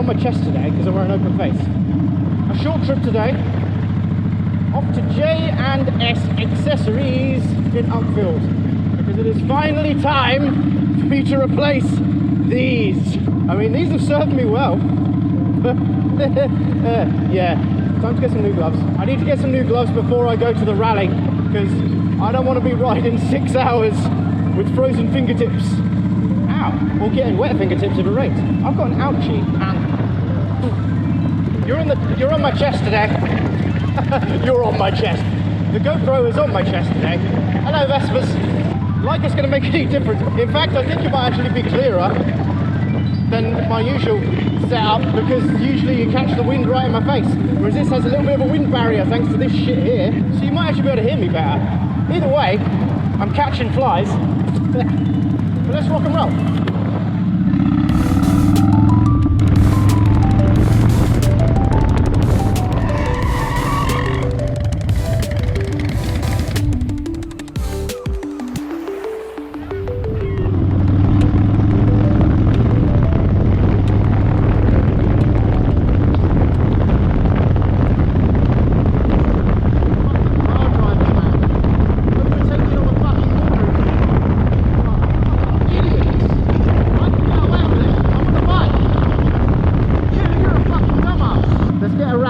my chest today because I'm wearing an open face. A short trip today, off to J&S Accessories in Upfield, because it is finally time for me to replace these. I mean, these have served me well. Yeah, time to get some new gloves. I need to get some new gloves before I go to the rally, because I don't want to be riding 6 hours with frozen fingertips. Ow, or getting wet fingertips if it rains. I've got an ouchie, and you're on my chest today. You're on my chest. The GoPro is on my chest today. Hello, Vespers. Like it's going to make any difference. In fact, I think it might actually be clearer than my usual setup, because usually you catch the wind right in my face, whereas this has a little bit of a wind barrier thanks to this shit here, so you might actually be able to hear me better. Either way, I'm catching flies. But let's rock and roll.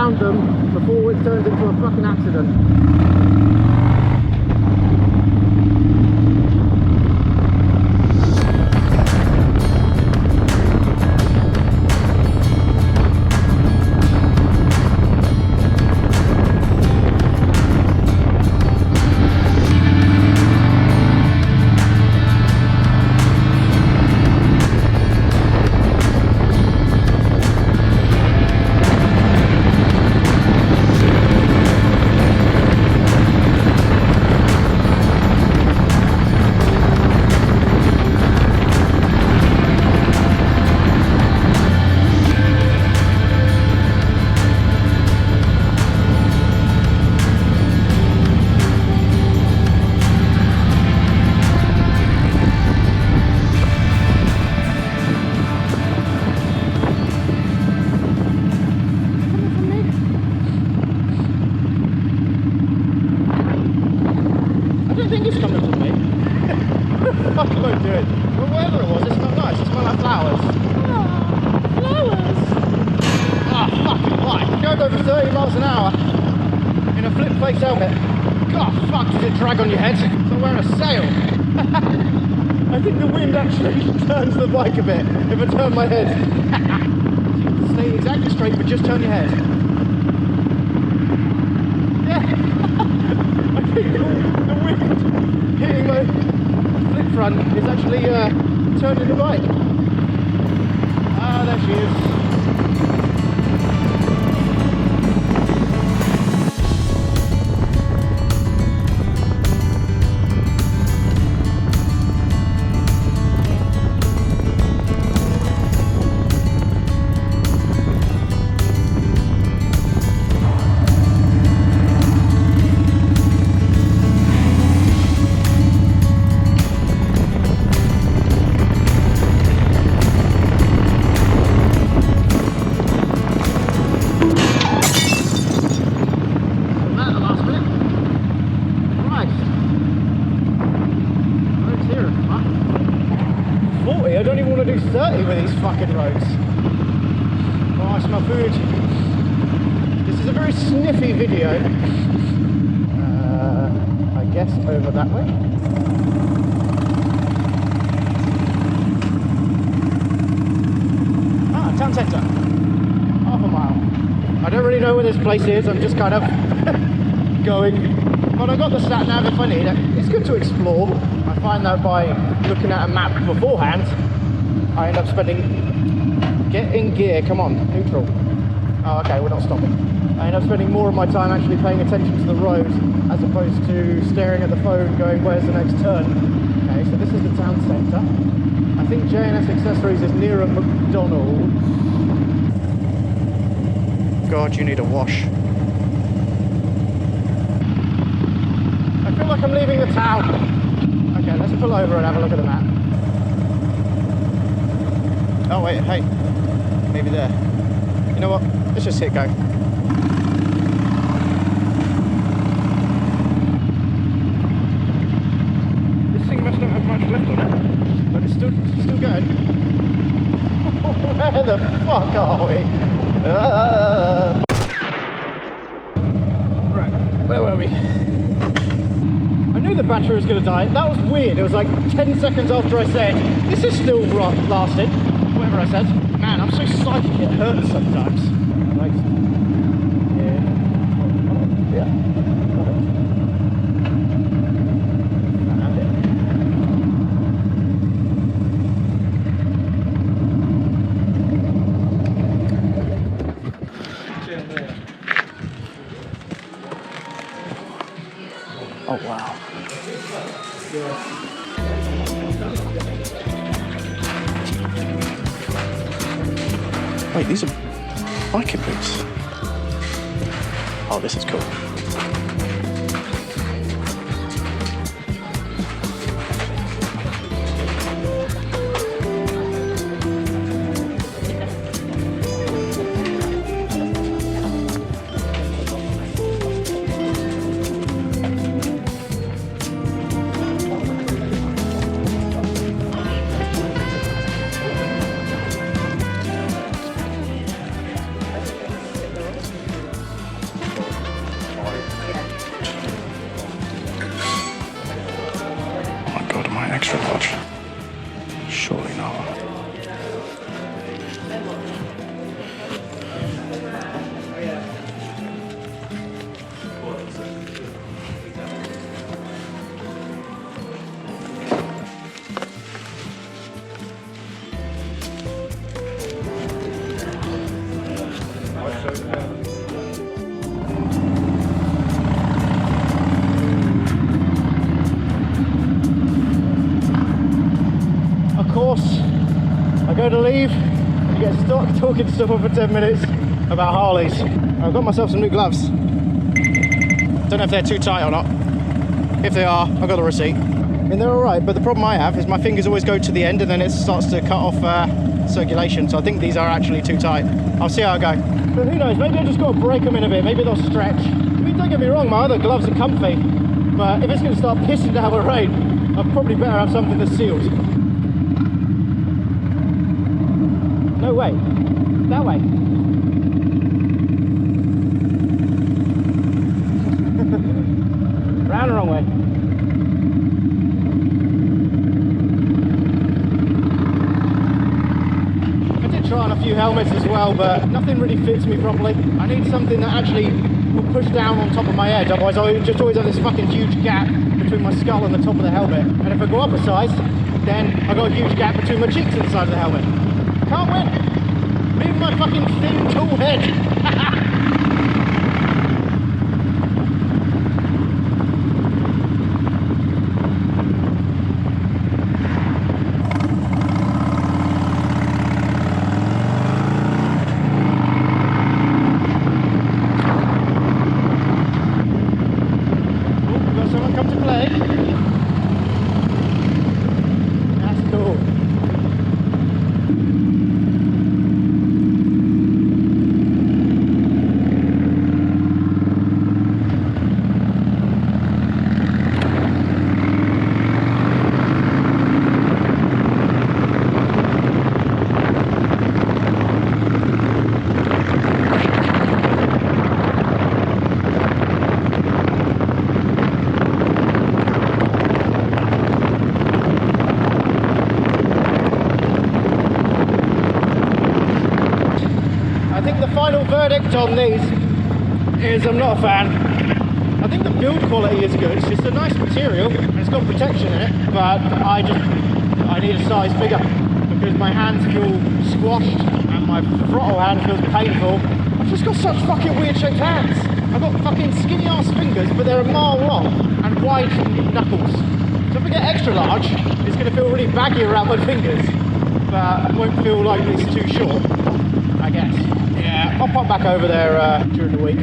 Before it turns into a fucking accident. Over 30 miles an hour in a flip face helmet. God, fuck, does it drag on your head? It's like wearing a sail. I think the wind actually turns the bike a bit if I turn my head. Stay exactly straight, but just turn your head. Yeah. I think the wind hitting my flip front is actually turning the bike. Ah, there she is. I don't even want to do 30 with these fucking roads. Oh, I smell food. This is a very sniffy video. I guess over that way. Ah, town centre. Half a mile. I don't really know where this place is, I'm just kind of going. But I got the sat nav if I need it. It's good to explore. I find that by looking at a map beforehand, I end up spending... Get in gear, come on, neutral. Oh, okay, we're not stopping. I end up spending more of my time actually paying attention to the road as opposed to staring at the phone going, where's the next turn? Okay, so this is the town centre. I think J&S Accessories is near a McDonald's. God, you need a wash. I feel like I'm leaving the town. Okay, let's pull over and have a look at the map. Oh wait, hey, maybe there. You know what? Let's just hit go. This thing must not have much left on it, but it's still going. Where the fuck are we? Right, where were we? I knew the battery was going to die. That was weird. It was like 10 seconds after I said, this is still lasting. Whatever I said. Man, I'm so psychic it hurts sometimes. Right. Yeah. Oh wow. Wait, these are biking boots. Oh, this is cool. Extra large. Surely not. I go to leave and get stuck talking to someone for 10 minutes about Harleys. I've got myself some new gloves. Don't know if they're too tight or not. If they are, I've got the receipt. And they're alright, but the problem I have is my fingers always go to the end and then it starts to cut off circulation, so I think these are actually too tight. I'll see how I go. But who knows, maybe I just got to break them in a bit, maybe they'll stretch. I mean, don't get me wrong, my other gloves are comfy, but if it's going to start pissing down with rain, I'd probably better have something that's sealed. No way. That way. Round the wrong way. I did try on a few helmets as well, but nothing really fits me properly. I need something that actually will push down on top of my head, otherwise I just always have this fucking huge gap between my skull and the top of the helmet. And if I go up a size, then I've got a huge gap between my cheeks and the side of the helmet. Can't win! Leave my fucking thin, tall head! Verdict on these is I'm not a fan. I think the build quality is good, it's just a nice material and it's got protection in it, but I need a size bigger because my hands feel squashed and my throttle hand feels painful. I've just got such fucking weird shaped hands. I've got fucking skinny ass fingers, but they're a mile long and wide knuckles. So if I get extra large, it's going to feel really baggy around my fingers, but it won't feel like it's too short, I guess. Yeah, I'll pop back over there during the week.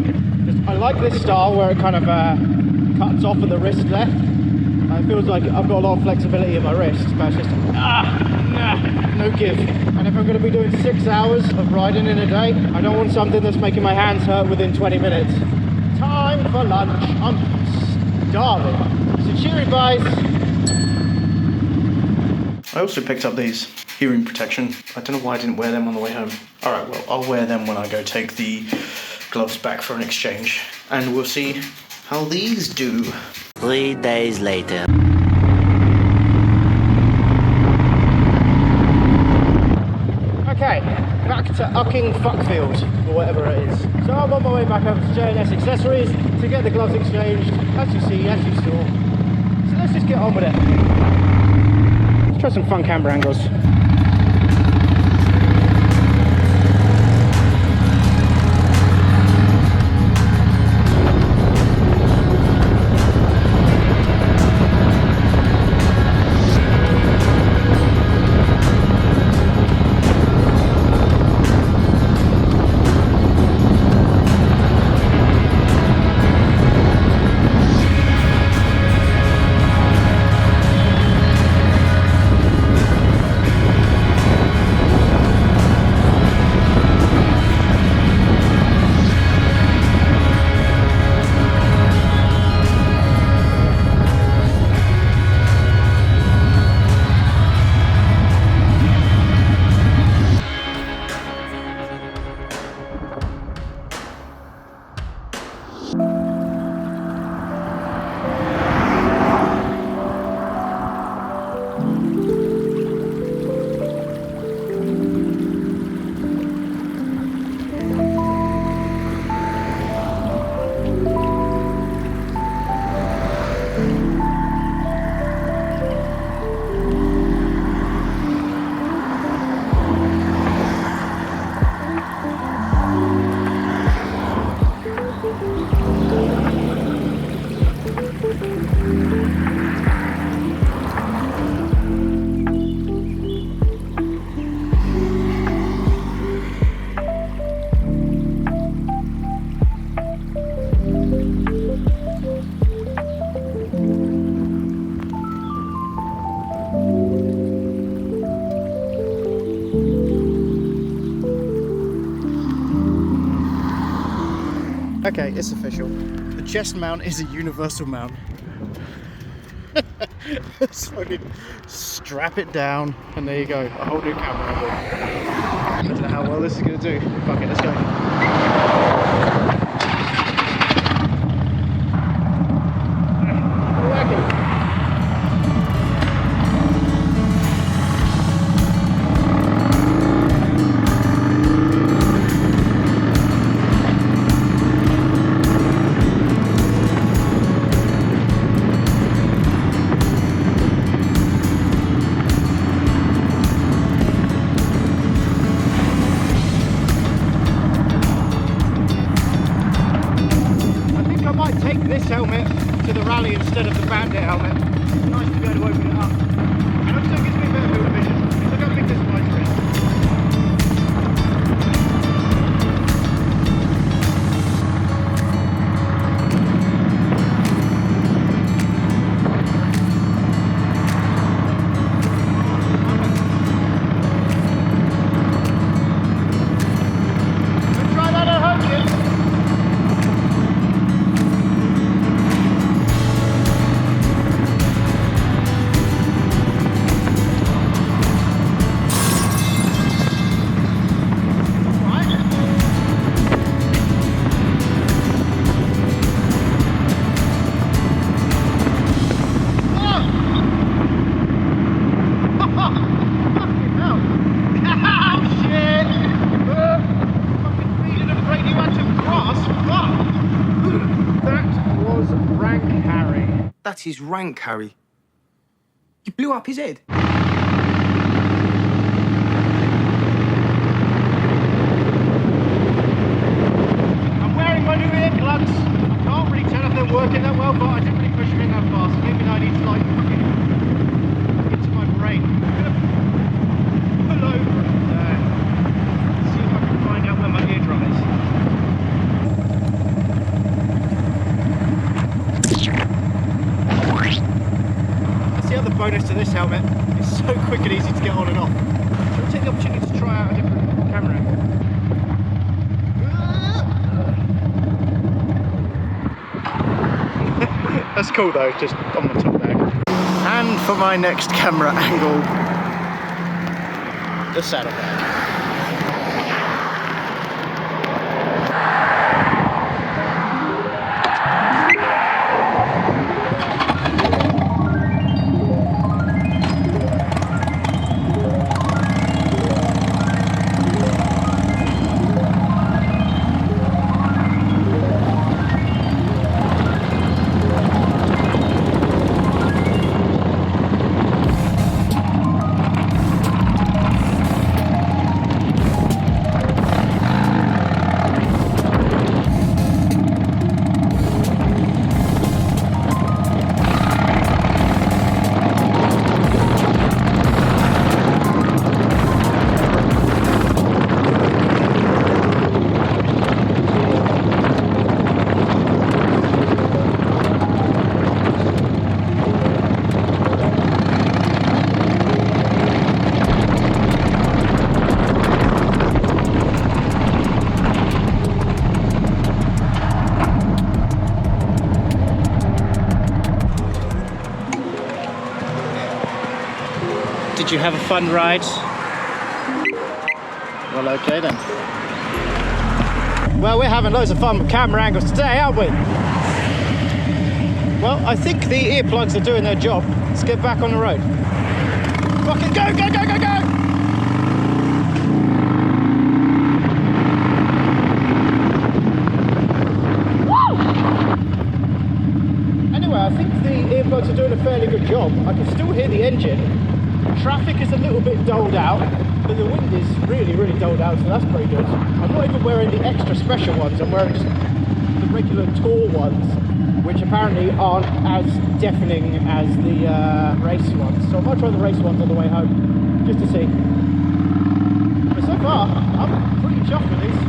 I like this style where it kind of cuts off at the wrist there. It feels like I've got a lot of flexibility in my wrist, but it's just No give. And if I'm going to be doing 6 hours of riding in a day, I don't want something that's making my hands hurt within 20 minutes. Time for lunch. I'm starving. So cheery guys. I also picked up these hearing protection. I don't know why I didn't wear them on the way home. Alright, well, I'll wear them when I go take the gloves back for an exchange. And we'll see how these do. 3 days later. Okay, back to Ucking Fuckfield, or whatever it is. So I'm on my way back over to J&S Accessories to get the gloves exchanged, as you see, as you saw. So let's just get on with it. Let's try some fun camera angles. Okay, it's official. The chest mount is a universal mount. Let's fucking strap it down, and there you go, a whole new camera angle. I don't know how well this is going to do. Fuck it, let's go. This helmet to the rally instead of the bandit helmet. It's nice to be able to open it up. It also gives me a better field of vision. Look how big this visor is. Try that at home, kids. That's his rank, Harry. You blew up his head. I'm wearing my new ear plugs. I can't really tell if they're working that well, but I didn't really push them in that fast. Maybe I need to like fucking into my brain. I'm gonna pull over and see if I can find out where my eardrum is. That's the other bonus to this helmet. So quick and easy to get on and off. Shall we take the opportunity to try out a different camera angle? That's cool though, just on the top there. And for my next camera angle, the saddlebag. Did you have a fun ride? Well, okay then. Well, we're having loads of fun with camera angles today, aren't we? Well, I think the earplugs are doing their job. Let's get back on the road. Fucking go, go, go, go, go! Anyway, I think the earplugs are doing a fairly good job. I can still hear the engine. Traffic is a little bit dulled out, but the wind is really, really dulled out, so that's pretty good. I'm not even wearing the extra special ones, I'm wearing just the regular tall ones, which apparently aren't as deafening as the race ones. So I might try the race ones on the way home, just to see. But so far, I'm pretty chuffed with these.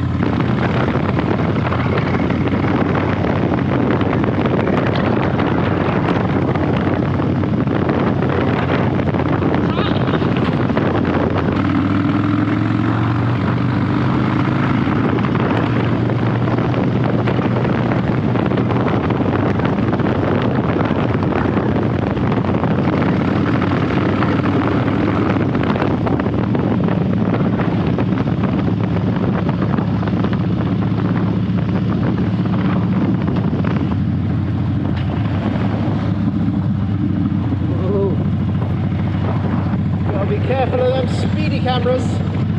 Careful of them speedy cameras.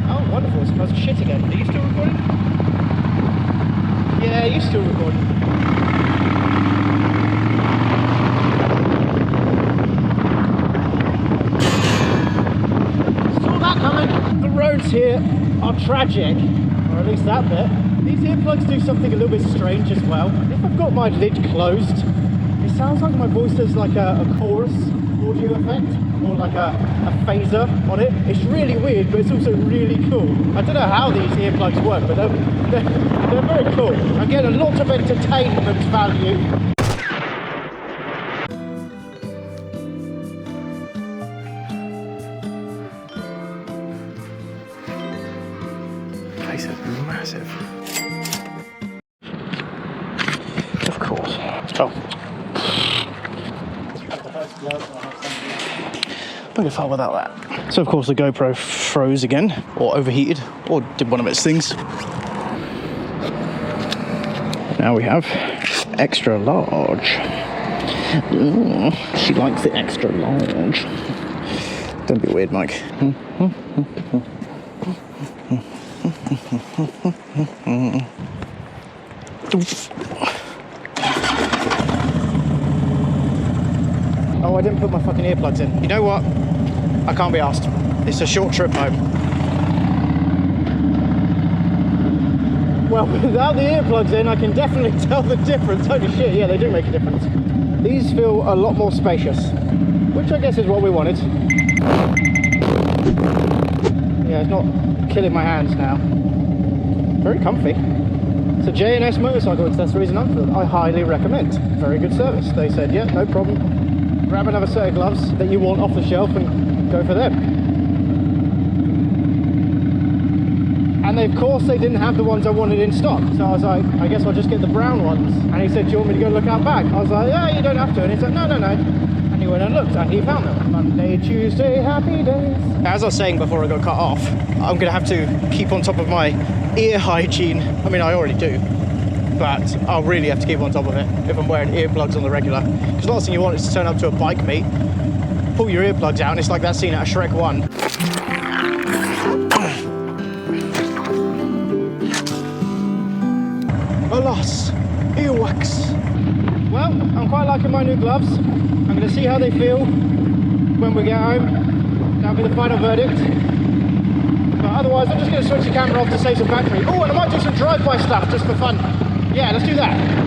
Oh, wonderful. It smells shit again. Are you still recording? Yeah, you're still recording. Saw that coming. The roads here are tragic, or at least that bit. These earplugs do something a little bit strange as well. If I've got my lid closed, it sounds like my voice does like a chorus audio effect, or like a phaser on it. It's really weird, but it's also really cool. I don't know how these earplugs work, but they're very cool. I'm getting a lot of entertainment value. The place is massive. Of course. Oh. Pretty far without that. So of course the GoPro froze again, or overheated, or did one of its things. Now we have extra large. Ooh, she likes the extra large. Don't be weird, Mike. Oh, I didn't put my fucking earplugs in. You know what? I can't be asked. It's a short trip home. Well, without the earplugs in, I can definitely tell the difference. Holy shit, yeah, they do make a difference. These feel a lot more spacious, which I guess is what we wanted. Yeah, it's not killing my hands now. Very comfy. So J&S Motorcycle Accessories in Umford, I highly recommend. Very good service. They said, yeah, no problem. grab another set of gloves that you want off the shelf and go for them. And of course they didn't have the ones I wanted in stock, so I was like, I guess I'll just get the brown ones. And he said, do you want me to go look out back? I was like, yeah, you don't have to. And he said, no. And he went and looked and he found them. Monday, Tuesday, happy days. As I was saying before I got cut off, I'm gonna have to keep on top of my ear hygiene. I mean, I already do, but I'll really have to keep on top of it if I'm wearing earplugs on the regular. Because the last thing you want is to turn up to a bike meet, pull your earplugs out, and it's like that scene out of Shrek 1. Alas, earwax. Well, I'm quite liking my new gloves. I'm going to see how they feel when we get home. That'll be the final verdict. But otherwise, I'm just going to switch the camera off to save some battery. Oh, and I might do some drive-by stuff just for fun. Yeah, let's do that.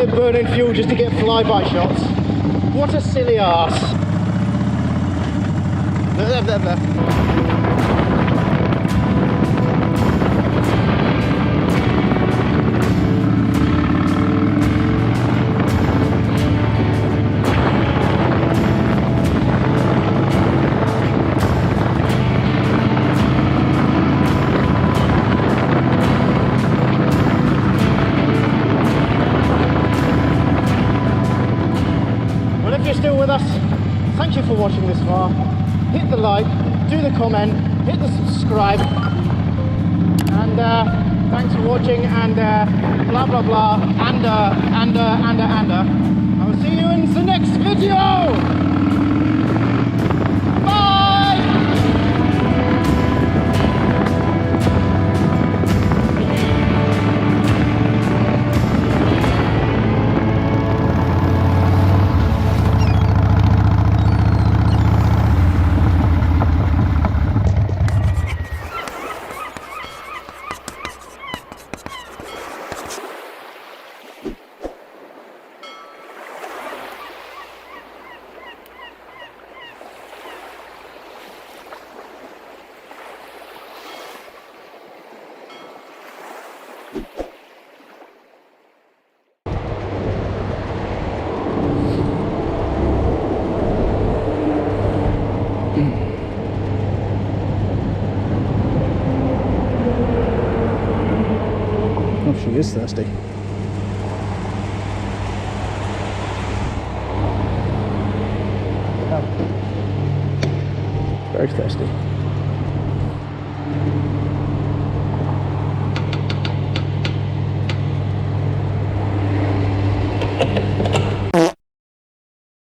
Burning fuel just to get flyby shots. What a silly ass. Blah, blah, blah. Thank you for watching this far. Hit the like, do the comment, hit the subscribe, and thanks for watching, and blah blah blah, and I will see you in the next video. Bye. She is thirsty. Very thirsty.